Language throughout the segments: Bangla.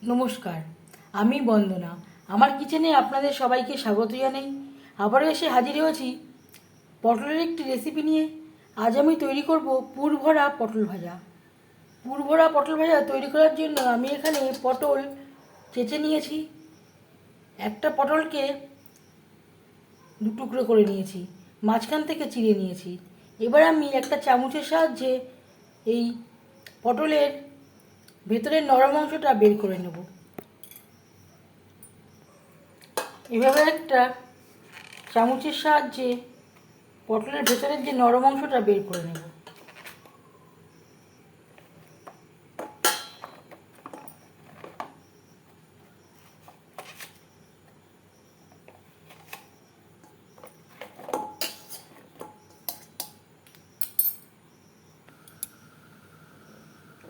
নমস্কার, আমি বন্দনা। আমার কিচেনে আপনাদের সবাইকে স্বাগত জানাই। আবারও এসে হাজির হয়েছি পটলের একটি রেসিপি নিয়ে। আজ আমি তৈরি করব পুর ভরা পটল ভাজা। পুর ভরা পটল ভাজা তৈরি করার জন্য আমি এখানে পটল চেঁচে নিয়েছি। একটা পটলকে দু টুকরো করে নিয়েছি, মাঝখান থেকে চিড়ে নিয়েছি। এবার আমি একটা চামচের সাহায্যে এই পটলের ভেতরের নরম অংশটা বের করে নেব। এভাবে একটা চামচের সাহায্যে পটলের ভেতরের যে নরম অংশটা বের করে নেব।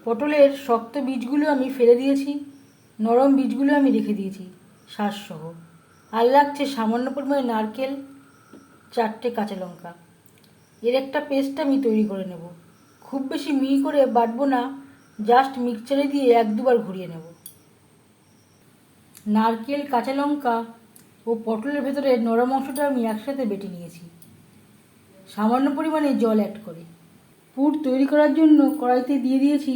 পটলের শক্ত বীজগুলো আমি ফেলে দিয়েছি, নরম বীজগুলো আমি রেখে দিয়েছি শাঁসসহ। আর লাগছে সামান্য পরিমাণে নারকেল, 4টে কাঁচা লঙ্কা। এর একটা পেস্ট আমি তৈরি করে নেব। খুব বেশি মিহি করে বাটবো না, জাস্ট মিক্সচারে দিয়ে 1-2 বার ঘুরিয়ে নেব। নারকেল, কাঁচা লঙ্কা ও পটলের ভেতরে নরম অংশটা আমি একসাথে বেটে নিয়েছি সামান্য পরিমাণে জল অ্যাড করে। পুর তৈরি করার জন্য কড়াইতে দিয়ে দিয়েছি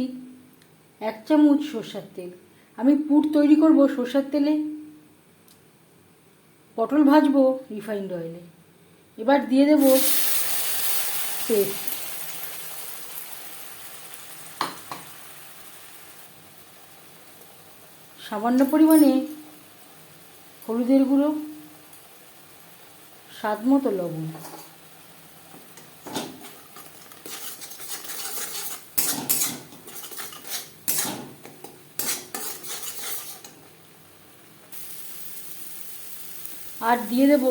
1 চামচ সরষের তেল। আমি পুর তৈরি করব সরষের তেলে, পটল ভাজবো রিফাইন্ড অয়েলে। এবার দিয়ে দেব পেস্ট, সামান্য পরিমাণে হলুদের গুঁড়ো, স্বাদ মতো লবণ। আর দিয়ে দেব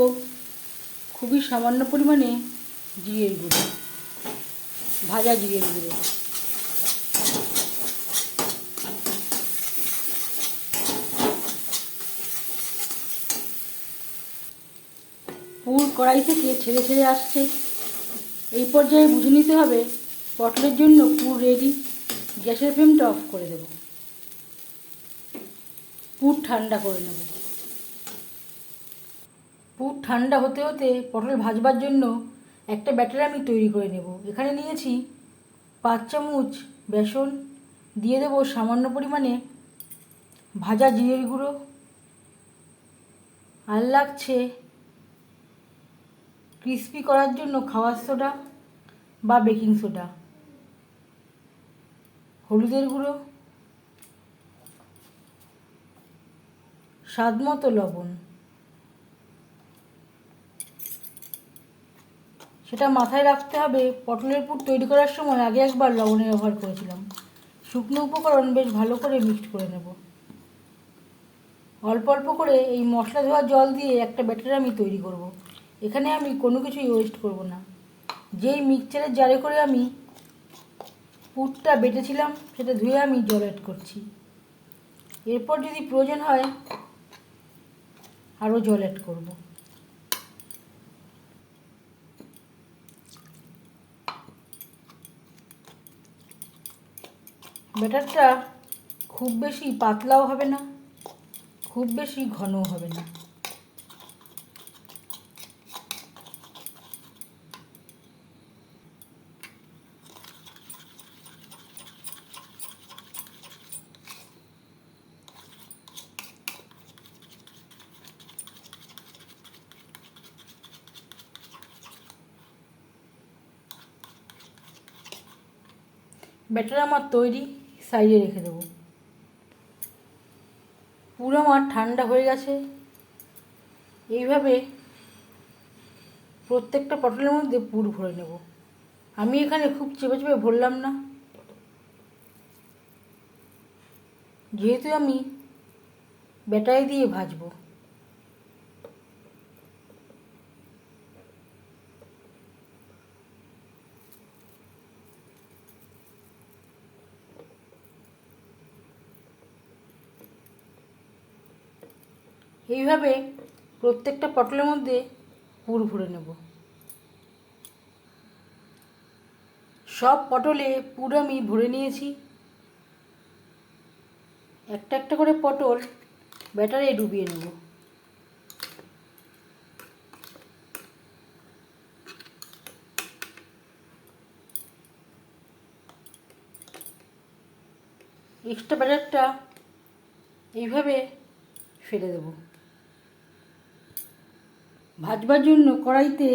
খুবই সামান্য পরিমাণে জিরের গুঁড়ো, ভাজা জিরের গুঁড়ো। পুর কড়াই থেকে ছেড়ে ছেড়ে আসছে। এই পর্যায়ে বুঝে নিতে হবে পটলের জন্য পুর রেডি। গ্যাসের ফ্লেমটা অফ করে দেব। পুর ঠান্ডা করে নেব। পুর ঠান্ডা হতে হতে পটল ভাজবার জন্য একটা ব্যাটার আমি তৈরি করে নেব। এখানে নিয়েছি 5 চামচ বেসন, দিয়ে দেবো সামান্য পরিমাণে ভাজা জিরের গুঁড়ো, আর লাগছে ক্রিস্পি করার জন্য খাবার সোডা বা বেকিং সোডা, হলুদের গুঁড়ো, স্বাদ মতো লবণ। সেটা মাথায় রাখতে হবে, পটলের পুর তৈরি করার সময় আগে একবার লবণের ব্যবহার করেছিলাম। শুকনো উপকরণ বেশ ভালো করে মিক্সড করে নেব। অল্প অল্প করে এই মশলা ধোয়া জল দিয়ে একটা ব্যাটার আমি তৈরি করব। এখানে আমি কোনো কিছুই ওয়েস্ট করব না। যেই মিক্সচারের জারে করে আমি পুরটা বেটেছিলাম সেটা ধুয়ে আমি জল অ্যাড করছি। এরপর যদি প্রয়োজন হয় আরও জল অ্যাড করব। ব্যাটারটা খুব বেশি পাতলাও হবে না, খুব বেশি ঘনও হবে না। ব্যাটার আমার তৈরি, সাইডে রেখে দেবো। পুরো আমার ঠান্ডা হয়ে গেছে। এইভাবে প্রত্যেকটা পটলের মধ্যে পুর ভরে নেব। আমি এখানে খুব চেপে চেপে ভরলাম না, যেহেতু আমি ব্যাটারি দিয়ে ভাজবো। এইভাবে প্রত্যেকটা পটলের মধ্যে পুর ভরে নেব। সব পটলে পুর আমি ভরে নিয়েছি। একটা একটা করে পটল ব্যাটারে ডুবিয়ে নেব। এক্সট্রা ব্যাটারটা এইভাবে ফেলে দেব। ভাজবার জন্য কড়াইতে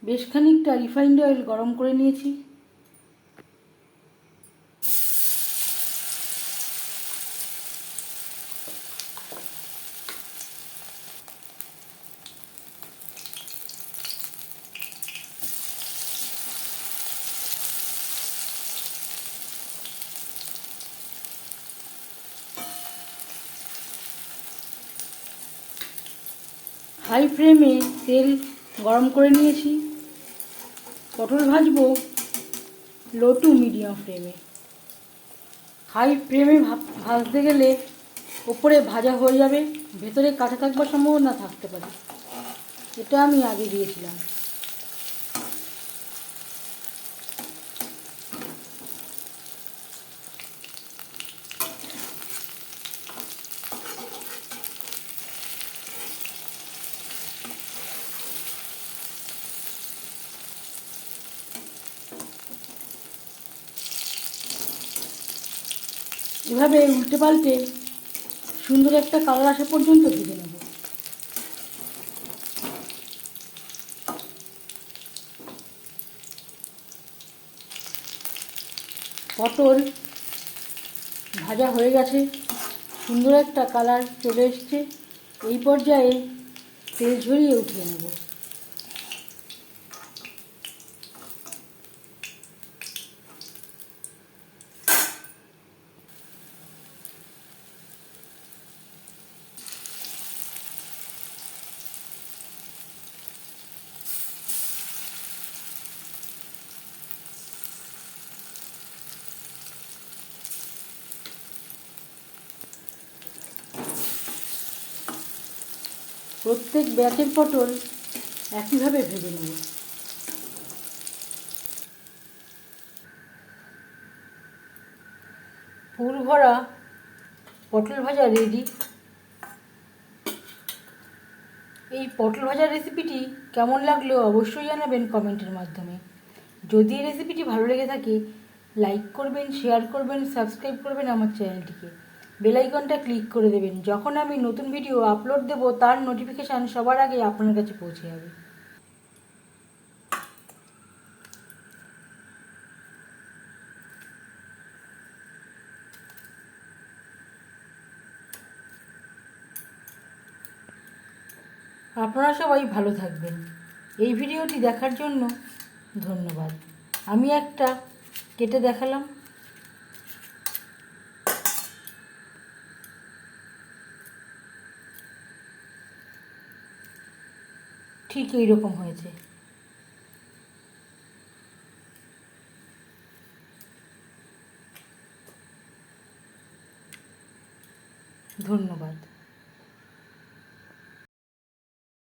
বেশ খানিকটা রিফাইন্ড অয়েল গরম করে নিয়েছি। হাই ফ্লেমে তেল গরম করে নিয়েছি। পটল ভাজবো লো টু মিডিয়াম ফ্লেমে। হাই ফ্লেমে ভাজতে গেলে ওপরে ভাজা হয়ে যাবে, ভেতরে কাঁচা থাকবার সম্ভাবনা থাকতে পারে। এটা আমি আগে দিয়েছিলাম। এভাবে উল্টে পাল্টে সুন্দর একটা কালার আসা পর্যন্ত ভেজে নেব। পটল ভাজা হয়ে গেছে, সুন্দর একটা কালার চলে এসছে। এই পর্যায়ে তেল ঝরিয়ে উঠিয়ে নেব। প্রত্যেক ব্যাচের পটল একইভাবে ভেজে নেব। পুর ভরা পটল ভাজা রেডি। এই পটল ভাজার রেসিপিটি কেমন লাগলো অবশ্যই জানাবেন কমেন্টের মাধ্যমে। যদি এই রেসিপিটি ভালো লেগে থাকে লাইক করবেন, শেয়ার করবেন, সাবস্ক্রাইব করবেন আমার চ্যানেলটিকে। বেল আইকনটা ক্লিক করে দেবেন। যখন আমি নতুন ভিডিও আপলোড দেব তার নোটিফিকেশান সবার আগে আপনার কাছে পৌঁছে যাবে। আপনারা সবাই ভালো থাকবেন। এই ভিডিওটি দেখার জন্য ধন্যবাদ। আমি একটা কেটে দেখালাম। ঠিক এই রকম হয়েছে। ধন্যবাদ।